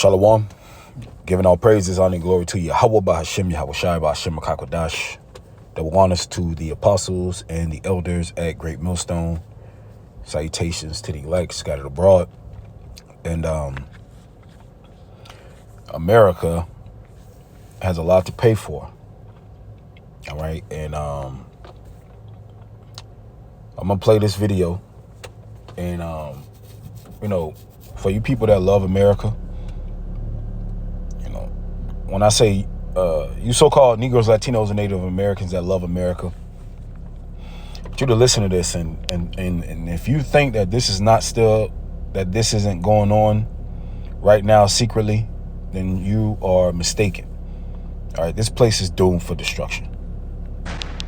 Shalom. Giving all praises, honor, and glory to Yahweh Bahashim, Yahweh Shai Bahashim Makakwadash. Double honors to the apostles and the elders at Great Millstone. Salutations to the elect scattered abroad. And America has a lot to pay for. All right. And I'm going to play this video. And, for you people that love America, when I say you so-called Negroes, Latinos, and Native Americans that love America, I want you to listen to this, and if you think that this is not still, that this isn't going on right now secretly, then you are mistaken. All right, this place is doomed for destruction.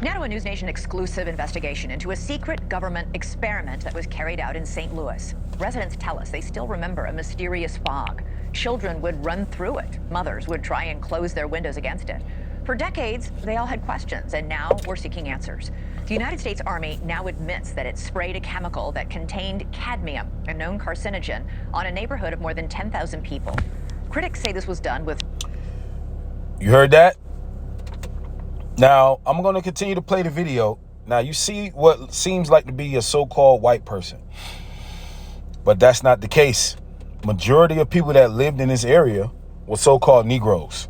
Now to a News Nation exclusive investigation into a secret government experiment that was carried out in St. Louis. Residents tell us they still remember a mysterious fog. Children would run through it. Mothers would try and close their windows against it. For decades, they all had questions, and now we're seeking answers. The United States Army now admits that it sprayed a chemical that contained cadmium, a known carcinogen, on a neighborhood of more than 10,000 people. Critics say this was done with... You heard that? Now, I'm going to continue to play the video. Now, you see what seems like to be a so-called white person. But that's not the case. Majority of people that lived in this area were so-called Negroes.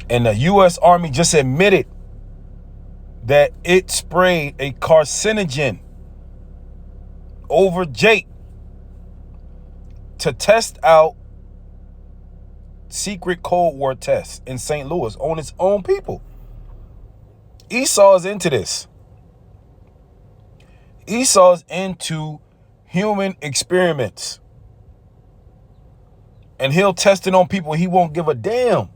And the U.S. Army just admitted that it sprayed a carcinogen over Jake to test out secret Cold War tests in St. Louis on its own people. Esau's into this. Esau's into human experiments. And he'll test it on people. He won't give a damn.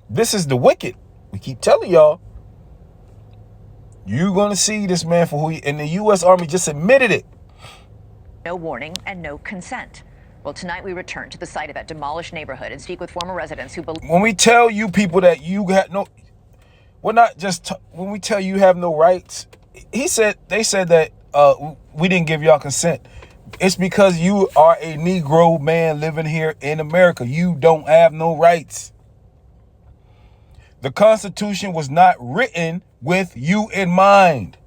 This is the wicked. We keep telling y'all. You're going to see this man for who he... And the U.S. Army just admitted it. No warning and no consent. Well, tonight we return to the site of that demolished neighborhood and speak with former residents who believe... When we tell you people that you got no... We're not just... When we tell you have no rights... They said that we didn't give y'all consent. It's because you are a Negro man living here in America. You don't have no rights. The Constitution was not written with you in mind.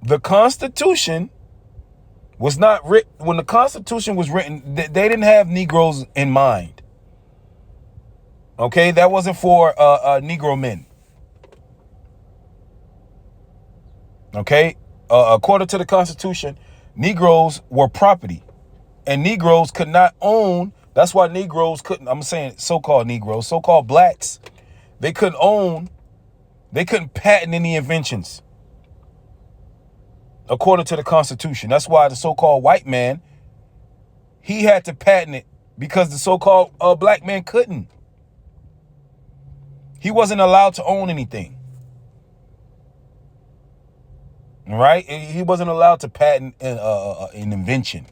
The Constitution was not written... When the Constitution was written, they didn't have Negroes in mind. Okay? That wasn't for Negro men. Okay, according to the Constitution, Negroes were property, and Negroes could not own. That's why Negroes couldn't. I'm saying so-called Negroes, so-called blacks. They couldn't own. They couldn't patent any inventions. According to the Constitution, that's why the so-called white man, he had to patent it because the so-called black man couldn't. He wasn't allowed to own anything. Right? He wasn't allowed to patent an invention.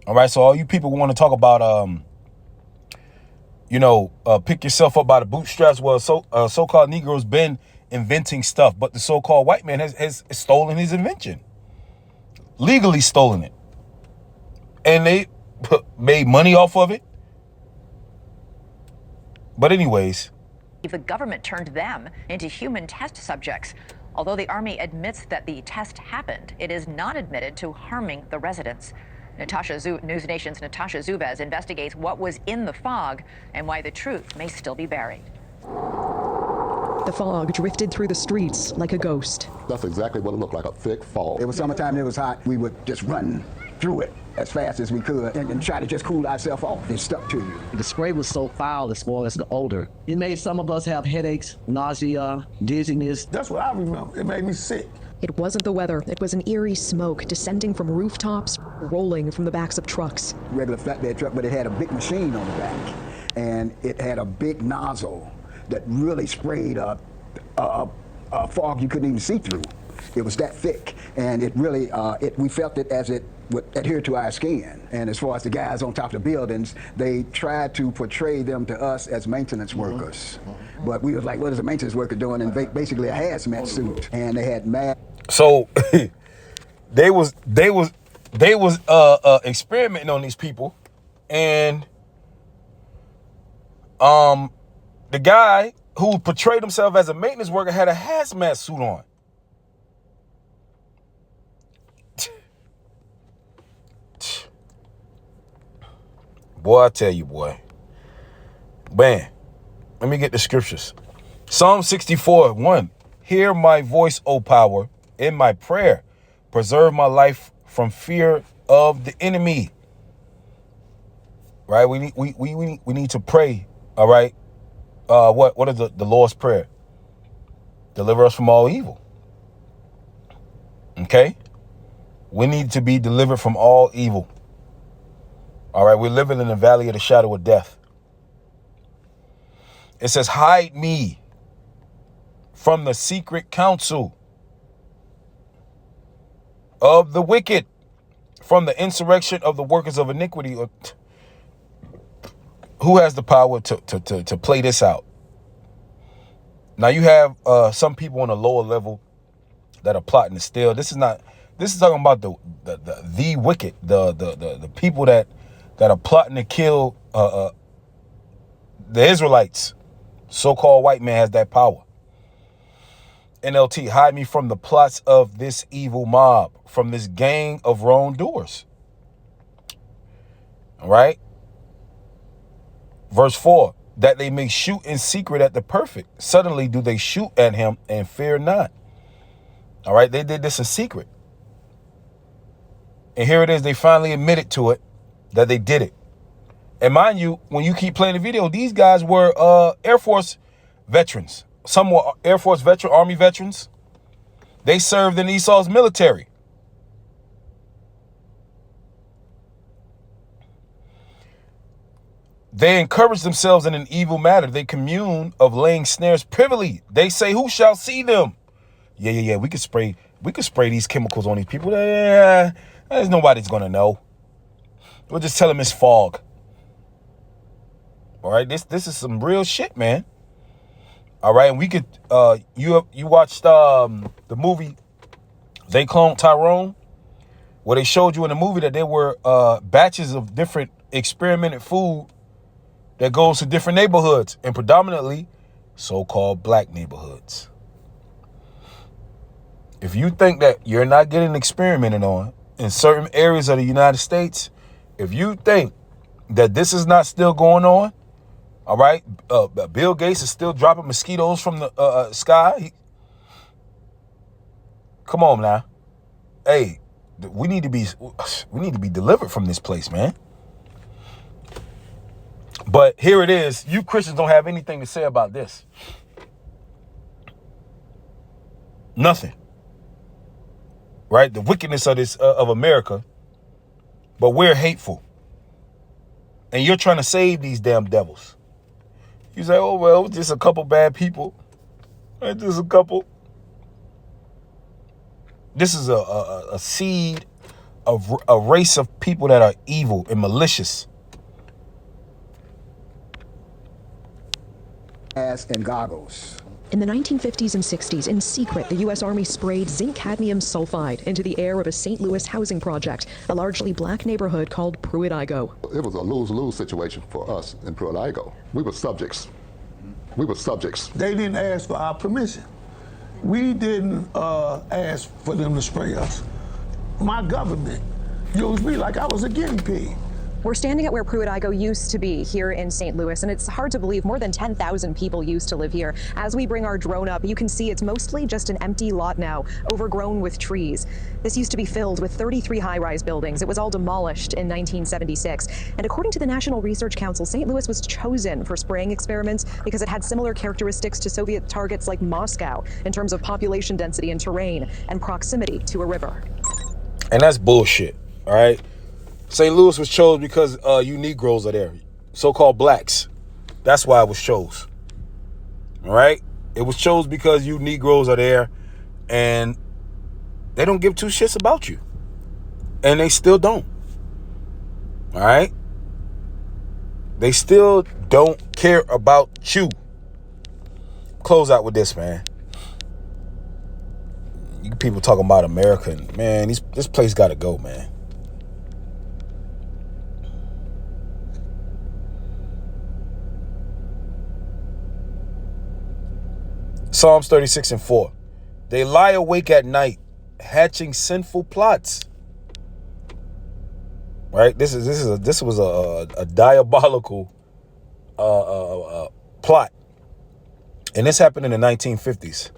All right. So all you people want to talk about, pick yourself up by the bootstraps. Well, so-called Negroes been inventing stuff, but the so-called white man has stolen his invention. Legally stolen it. And they made money off of it. But anyways... The government turned them into human test subjects. Although the Army admits that the test happened, it is not admitted to harming the residents. News Nation's Natasha Zuvez investigates what was in the fog and why the truth may still be buried. The fog drifted through the streets like a ghost. That's exactly what it looked like, a thick fog. It was summertime, it was hot. We would just run through it as fast as we could and try to just cool ourselves off. It stuck to you. The spray was so foul as far as the odor. It made some of us have headaches, nausea, dizziness. That's what I remember. It made me sick. It wasn't the weather. It was an eerie smoke descending from rooftops, rolling from the backs of trucks. Regular flatbed truck, but it had a big machine on the back. And it had a big nozzle that really sprayed a fog you couldn't even see through. It was that thick. and it really, we felt it as it would adhere to our skin. And as far as the guys on top of the buildings, they tried to portray them to us as maintenance workers. But we was like, what is a maintenance worker doing in basically a hazmat suit? And they had So they was experimenting on these people, and the guy who portrayed himself as a maintenance worker had a hazmat suit on. Boy, I tell you, boy. Man, let me get the scriptures. Psalm 64:1. Hear my voice, O power, in my prayer. Preserve my life from fear of the enemy. Right? We need to pray. All right. What is the Lord's Prayer? Deliver us from all evil. Okay? We need to be delivered from all evil. All right, we're living in the valley of the shadow of death. It says, hide me from the secret counsel of the wicked, from the insurrection of the workers of iniquity. Who has the power to play this out? Now you have some people on a lower level that are plotting to steal. This is talking about the wicked, the people that are plotting to kill the Israelites. So-called white man has that power. NLT, hide me from the plots of this evil mob, from this gang of wrongdoers. All right. Verse 4, that they may shoot in secret at the perfect. Suddenly do they shoot at him and fear not. All right. They did this in secret. And here it is. They finally admitted to it that they did it. And mind you, when you keep playing the video, these guys were Air Force veterans. Some were Air Force veteran, Army veterans. They served in Esau's military. They encourage themselves in an evil matter. They commune of laying snares privily. They say, who shall see them? Yeah. We could spray these chemicals on these people. Yeah, there's nobody's gonna know. We'll just tell them it's fog. All right, this is some real shit, man. All right, and we could you watched the movie They Cloned Tyrone, where they showed you in the movie that there were batches of different experimented food that goes to different neighborhoods, and predominantly so-called black neighborhoods. If you think that you're not getting experimented on in certain areas of the United States, if you think that this is not still going on, all right, Bill Gates is still dropping mosquitoes from the sky. Come on now. Hey, we need to be delivered from this place, man. But here it is. You Christians don't have anything to say about this. Nothing. Right? The wickedness of this of America. But we're hateful. And you're trying to save these damn devils. You say, oh, well, just a couple bad people. Just a couple. This is a seed of a race of people that are evil and malicious. And goggles. In the 1950s and 60s, in secret, the U.S. Army sprayed zinc cadmium sulfide into the air of a St. Louis housing project, a largely black neighborhood called Pruitt-Igoe. It was a lose-lose situation for us in Pruitt-Igoe. We were subjects. They didn't ask for our permission. We didn't ask for them to spray us. My government used me like I was a guinea pig. We're standing at where Pruitt-Igoe used to be here in St. Louis, and it's hard to believe more than 10,000 people used to live here. As we bring our drone up, you can see it's mostly just an empty lot now, overgrown with trees. This used to be filled with 33 high-rise buildings. It was all demolished in 1976. And according to the National Research Council, St. Louis was chosen for spraying experiments because it had similar characteristics to Soviet targets like Moscow in terms of population density and terrain and proximity to a river. And that's bullshit, all right? St. Louis was chosen because you Negroes are there, so-called blacks. That's why it was chose. All right? It was chose because you Negroes are there, and They don't give two shits about you. And they still don't. All right? They still don't care about you. Close out with this, man. You people talking about America, and man, this place got to go, man. Psalms 36:4. They lie awake at night, hatching sinful plots. Right? This was a diabolical plot, and this happened in the 1950s,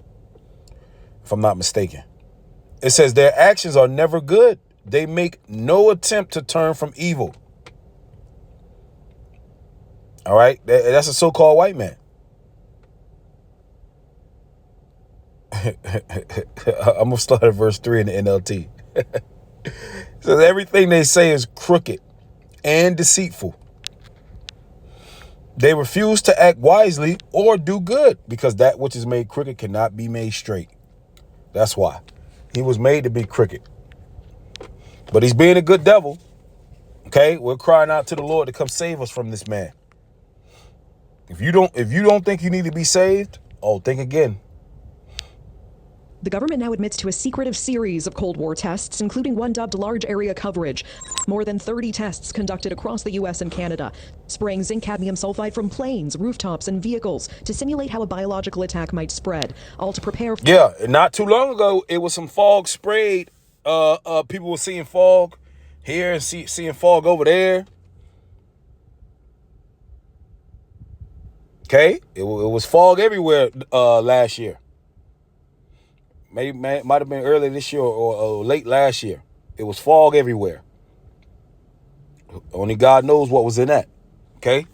if I'm not mistaken. It says their actions are never good. They make no attempt to turn from evil. All right, that's a so-called white man. I'm gonna start at verse 3 in the NLT. So everything they say is crooked and deceitful. They refuse to act wisely or do good, because that which is made crooked cannot be made straight. That's why. He was made to be crooked. But he's being a good devil. Okay? We're crying out to the Lord to come save us from this man. If you don't think you need to be saved, think again. The government now admits to a secretive series of Cold War tests, including one dubbed Large Area Coverage. More than 30 tests conducted across the U.S. and Canada, spraying zinc cadmium sulfide from planes, rooftops, and vehicles to simulate how a biological attack might spread, all to prepare. Yeah, not too long ago, it was some fog sprayed. People were seeing fog here and seeing fog over there. Okay, it was fog everywhere last year. Might have been early this year or late last year. It was fog everywhere. Only God knows what was in that. Okay?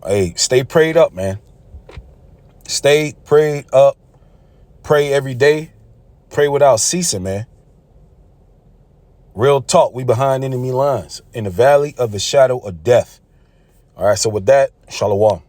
Hey, stay prayed up, man. Stay prayed up. Pray every day. Pray without ceasing, man. Real talk. We behind enemy lines in the valley of the shadow of death. All right, so with that, shalom.